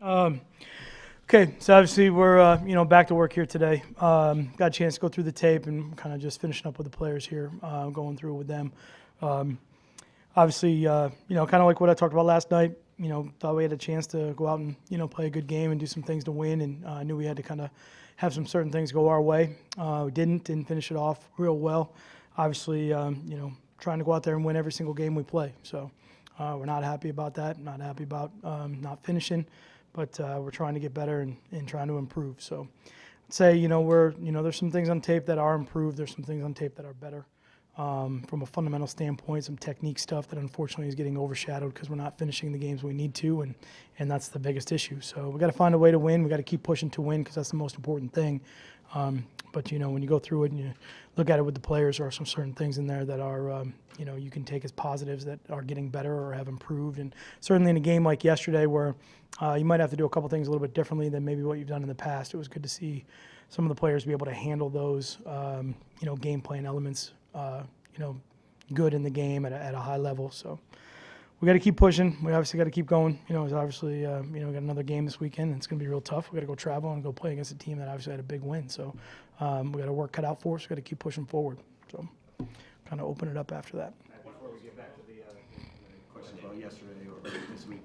Okay, so obviously we're back to work here today. Got a chance to go through the tape and kind of just finishing up with the players here, going through with them. Obviously, kind of like what I talked about last night. Thought we had a chance to go out and play a good game and do some things to win, and I knew we had to kind of have some certain things go our way. We didn't finish it off real well. Obviously, trying to go out there and win every single game we play. So we're not happy about that. Not happy about not finishing. But we're trying to get better and trying to improve. So I'd say, there's some things on tape that are improved. There's some things on tape that are better. From a fundamental standpoint, some technique stuff that unfortunately is getting overshadowed because we're not finishing the games we need to, and that's the biggest issue. So we got to find a way to win. We got to keep pushing to win because that's the most important thing. But when you go through it and you look at it with the players, there are some certain things in there that are, you can take as positives that are getting better or have improved. And certainly in a game like yesterday where you might have to do a couple things a little bit differently than maybe what you've done in the past, it was good to see some of the players be able to handle those, game plan elements, good in the game at a high level. So we got to keep pushing. We obviously got to keep going. It's obviously, we got another game this weekend, and it's going to be real tough. We got to go travel and go play against a team that obviously had a big win. So we got to work cut out for us. We got to keep pushing forward. So kind of open it up after that. Before we get back to the questions about yesterday or this week,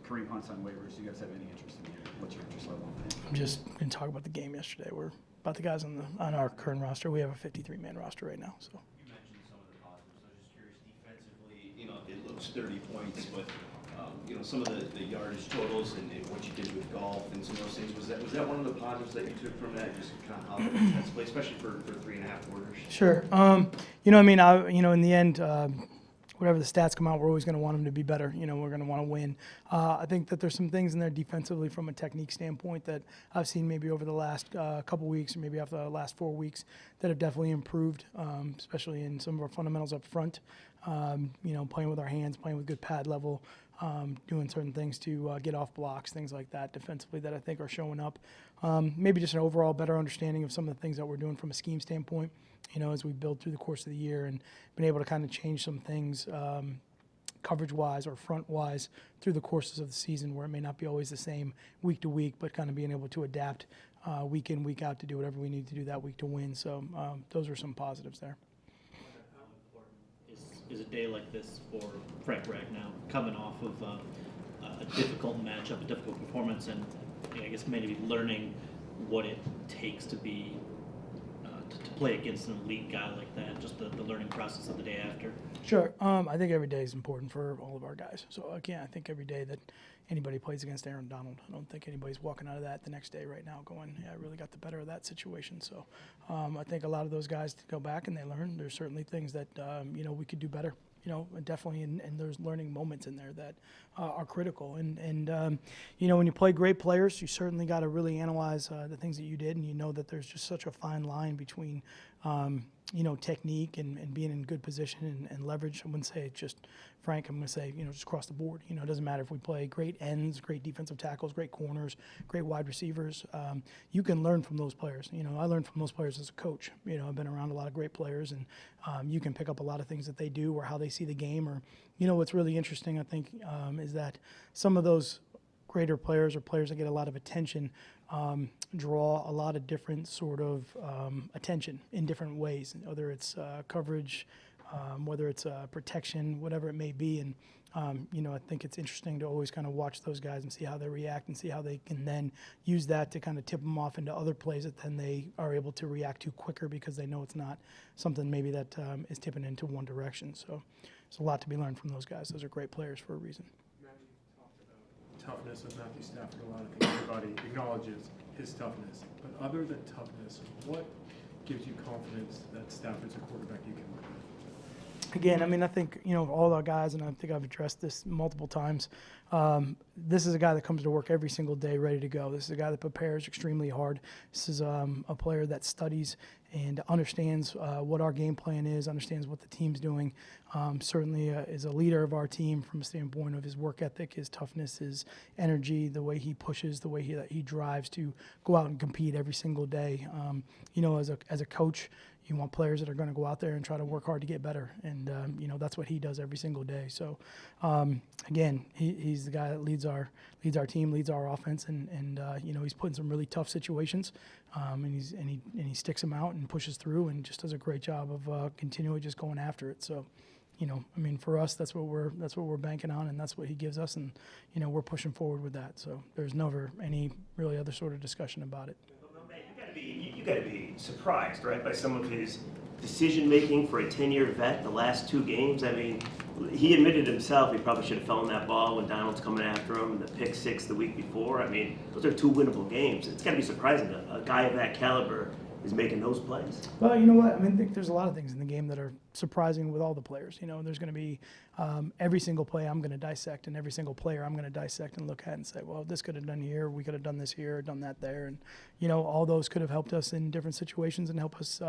Kareem Hunt's on waivers. Do you guys have any interest in him? What's your interest level on him? I'm just going to talk about the game yesterday. We're about the guys on our current roster. We have a 53-man roster right now. So. You mentioned some of the positives. I was just curious, defensively, it looks 30 points, but some of the yardage totals and what you did with golf and some of those things, was that one of the positives that you took from that? Just kind of how defensively, especially for 3.5 quarters. Sure. In the end, whatever the stats come out, we're always going to want them to be better. We're going to want to win. I think that there's some things in there defensively from a technique standpoint that I've seen maybe over the last couple weeks or maybe after the last 4 weeks that have definitely improved, especially in some of our fundamentals up front. Playing with our hands, playing with good pad level, doing certain things to get off blocks, things like that defensively that I think are showing up. Maybe just an overall better understanding of some of the things that we're doing from a scheme standpoint, as we build through the course of the year and been able to kind of change some things coverage-wise or front-wise through the courses of the season where it may not be always the same week to week, but kind of being able to adapt week in, week out to do whatever we need to do that week to win. So those are some positives there. How important is a day like this for Frank Ragnow, coming off of a difficult matchup, a difficult performance, and I guess maybe learning what it takes to be to play against an elite guy like that, just the learning process of the day after? Sure. I think every day is important for all of our guys. So, again, I think every day that anybody plays against Aaron Donald, I don't think anybody's walking out of that the next day right now going, yeah, I really got the better of that situation. So I think a lot of those guys go back and they learn. There's certainly things that, we could do better. Definitely, and there's learning moments in there that are critical. And when you play great players, you certainly got to really analyze the things that you did, and that there's just such a fine line between, technique and being in good position and leverage. I wouldn't say just Frank. I'm going to say, just across the board. It doesn't matter if we play great ends, great defensive tackles, great corners, great wide receivers. You can learn from those players. I learned from those players as a coach. I've been around a lot of great players, and you can pick up a lot of things that they do or how they see the game. Or, what's really interesting, I think, is that some of those greater players or players that get a lot of attention draw a lot of different sort of attention in different ways, whether it's coverage, whether it's protection, whatever it may be. And, I think it's interesting to always kind of watch those guys and see how they react and see how they can then use that to kind of tip them off into other plays that then they are able to react to quicker because they know it's not something maybe that is tipping into one direction. So there's a lot to be learned from those guys. Those are great players for a reason. Matthew talked about toughness of Matthew Stafford. A lot of things. Everybody acknowledges his toughness. But other than toughness, what gives you confidence that Stafford's a quarterback you can work with? Again, I think, all our guys, and I think I've addressed this multiple times, this is a guy that comes to work every single day ready to go. This is a guy that prepares extremely hard. This is a player that studies and understands what our game plan is, understands what the team's doing. Certainly is a leader of our team from a standpoint of his work ethic, his toughness, his energy, the way he pushes, the way he drives to go out and compete every single day. As a coach, you want players that are going to go out there and try to work hard to get better, and that's what he does every single day. So, again, he's the guy that leads our leads our team, leads our offense, and you know, he's put in some really tough situations, and he sticks them out and pushes through and just does a great job of continually just going after it. So, you know, I mean, for us, that's what we're banking on, and that's what he gives us, and you know, we're pushing forward with that. So there's never any really other sort of discussion about it. Well, Matt, you got to be surprised, right, by some of his decision making for a 10-year vet. The last 2 games, I mean, he admitted himself he probably should have thrown that ball when Donald's coming after him, and the pick 6 the week before. I mean, those are 2 winnable games. It's got to be surprising that a guy of that caliber is making those plays. Well, you know what? I mean, I think there's a lot of things in the game that are surprising with all the players. You know, there's going to be every single play I'm going to dissect, and every single player I'm going to dissect and look at and say, well, this could have done here, we could have done this here, done that there, and you know, all those could have helped us in different situations and help us,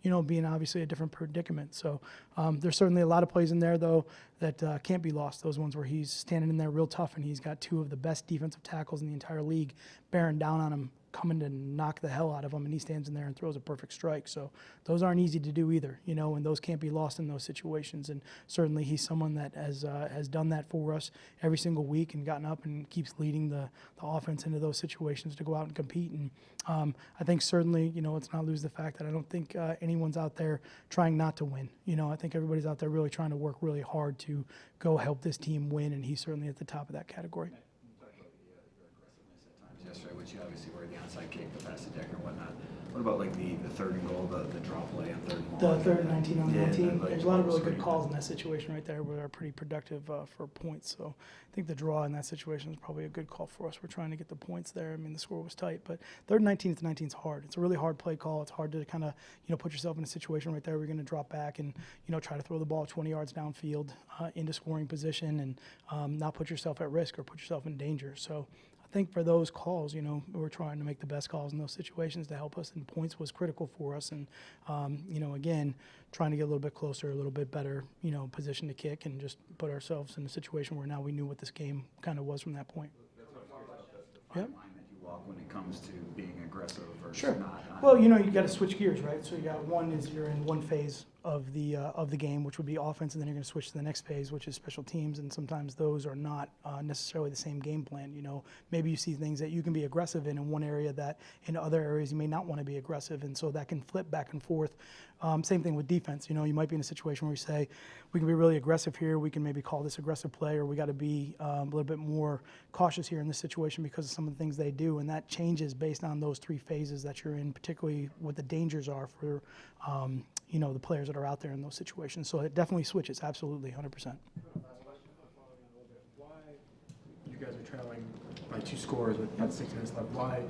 you know, be in obviously a different predicament. So there's certainly a lot of plays in there though that can't be lost. Those ones where he's standing in there real tough, and he's got 2 of the best defensive tackles in the entire league bearing down on him, coming to knock the hell out of him, and he stands in there and throws a perfect strike. So those aren't easy to do either, you know, and those can't be lost in those situations. And certainly he's someone that has done that for us every single week and gotten up and keeps leading the offense into those situations to go out and compete. And I think certainly, you know, let's not lose the fact that I don't think anyone's out there trying not to win. You know, I think everybody's out there really trying to work really hard to go help this team win, and he's certainly at the top of that category. Yesterday, which you obviously were the onside kick, the pass to Decker and whatnot. What about like the 3rd and goal, the draw play on 3rd and long? The 3rd and 19 on the Yeah, 19. like, There's a lot of really what was good the- calls in that situation right there where they're pretty productive for points. So I think the draw in that situation is probably a good call for us. We're trying to get the points there. I mean, the score was tight, but 3rd and 19 to 19 is hard. It's a really hard play call. It's hard to kind of, you know, put yourself in a situation right there where you're going to drop back and, you know, try to throw the ball 20 yards downfield into scoring position and not put yourself at risk or put yourself in danger. So I think for those calls, you know, we're trying to make the best calls in those situations to help us, and points was critical for us. And, you know, again, trying to get a little bit closer, a little bit better, you know, position to kick and just put ourselves in a situation where now we knew what this game kind of was from that point. Fine Yep. line that you walk when it comes to being aggressive versus Sure. not. Well, you know, you got to switch gears, right? So you got one is you're in one phase of the game, which would be offense, and then you're going to switch to the next phase, which is special teams. And sometimes those are not necessarily the same game plan. You know, maybe you see things that you can be aggressive in one area that in other areas you may not want to be aggressive, and so that can flip back and forth. Same thing with defense. You know, you might be in a situation where you say, we can be really aggressive here. We can maybe call this aggressive play, or we got to be a little bit more cautious here in this situation because of some of the things they do, and that changes based on those 3 phases that you're in, particularly what the dangers are for, you know, the players that are out there in those situations. So it definitely switches, absolutely, 100%. Why you guys are trailing by 2 scores with about 6 minutes left? Why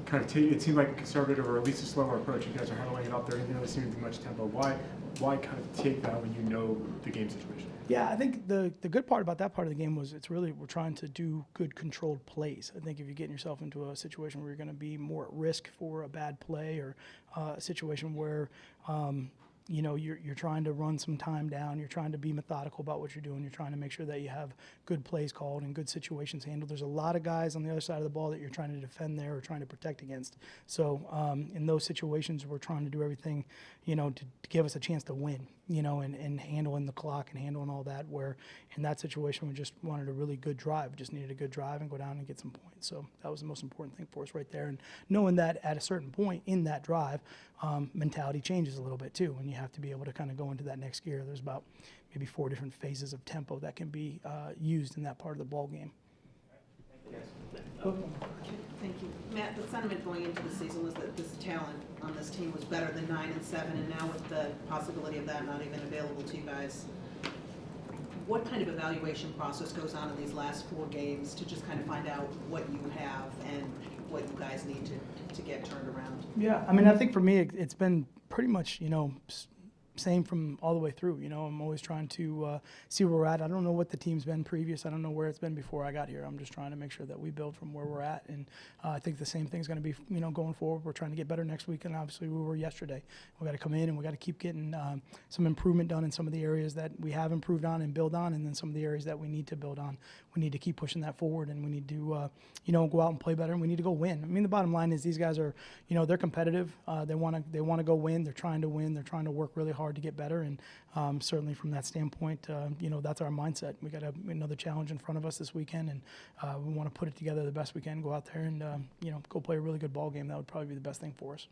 kind of take, it seemed like a conservative or at least a slower approach? You guys are huddling it up there, and there doesn't seem to be much tempo. Why kind of take that when you know the game situation? Yeah, I think the good part about that part of the game was it's really we're trying to do good controlled plays. I think if you're getting yourself into a situation where you're going to be more at risk for a bad play, or a situation where you know, you're trying to run some time down, you're trying to be methodical about what you're doing, you're trying to make sure that you have good plays called and good situations handled. There's a lot of guys on the other side of the ball that you're trying to defend there or trying to protect against. So in those situations, we're trying to do everything, you know, to give us a chance to win, you know, and handling the clock and handling all that, where in that situation we just wanted a really good drive, just needed a good drive and go down and get some points. So that was the most important thing for us right there. And knowing that at a certain point in that drive, mentality changes a little bit too, and you have to be able to kind of go into that next gear. There's about maybe 4 different phases of tempo that can be used in that part of the ball game. Thank you. Matt, the sentiment going into the season was that this talent on this team was better than 9 and 7, and now with the possibility of that not even available to you guys, what kind of evaluation process goes on in these last 4 games to just kind of find out what you have and what you guys need to get turned around? Yeah, I mean, I think for me, it's been pretty much, you know, same from all the way through. You know, I'm always trying to see where we're at. I don't know what the team's been previous. I don't know where it's been before I got here. I'm just trying to make sure that we build from where we're at. And I think the same thing's going to be, you know, going forward. We're trying to get better next week, and obviously we were yesterday. We got to come in and we got to keep getting some improvement done in some of the areas that we have improved on and build on, and then some of the areas that we need to build on. we need to keep pushing that forward, and we need to, go out and play better, and we need to go win. I mean, the bottom line is these guys are, they're competitive. They want to go win. They're trying to win. They're trying to work really hard to get better, and certainly from that standpoint, that's our mindset. We got another challenge in front of us this weekend, and we want to put it together the best we can. Go out there and go play a really good ball game. That would probably be the best thing for us.